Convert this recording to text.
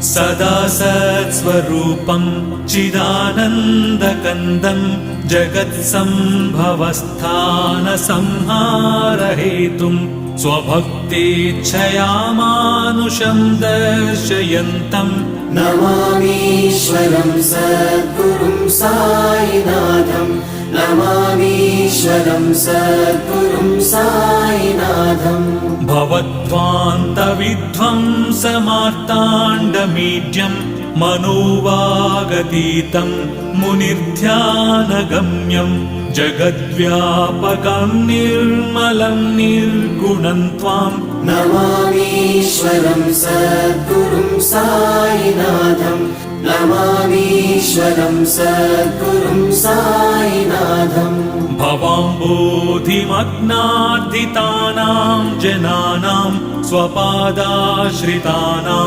सदा सत्स्वरूपं चिदानन्दकन्दं जगत्सम्भवस्थानसंहारहेतुं स्वभक्तेच्छया मानुषं दर्शयन्तं नमामीश्वरं सद्गुरुं साईनाथं नमामीश्वरं सद्गुरुं साईनाथं भवद्ध्वान्तविध्वंसमार्ताण्डमीड्यं मनोवागतीतं मुनिर्ध्यानगम्यं जगद्व्यापकं निर्मलं निर्गुणं त्वां नमामीश्वरं सद्गुरुं साईनाथं नमामीश्वरं सद्गुरुं साईनाथं भवाम्बोधिमग्नार्दितानां जनानां स्वपादाश्रितानां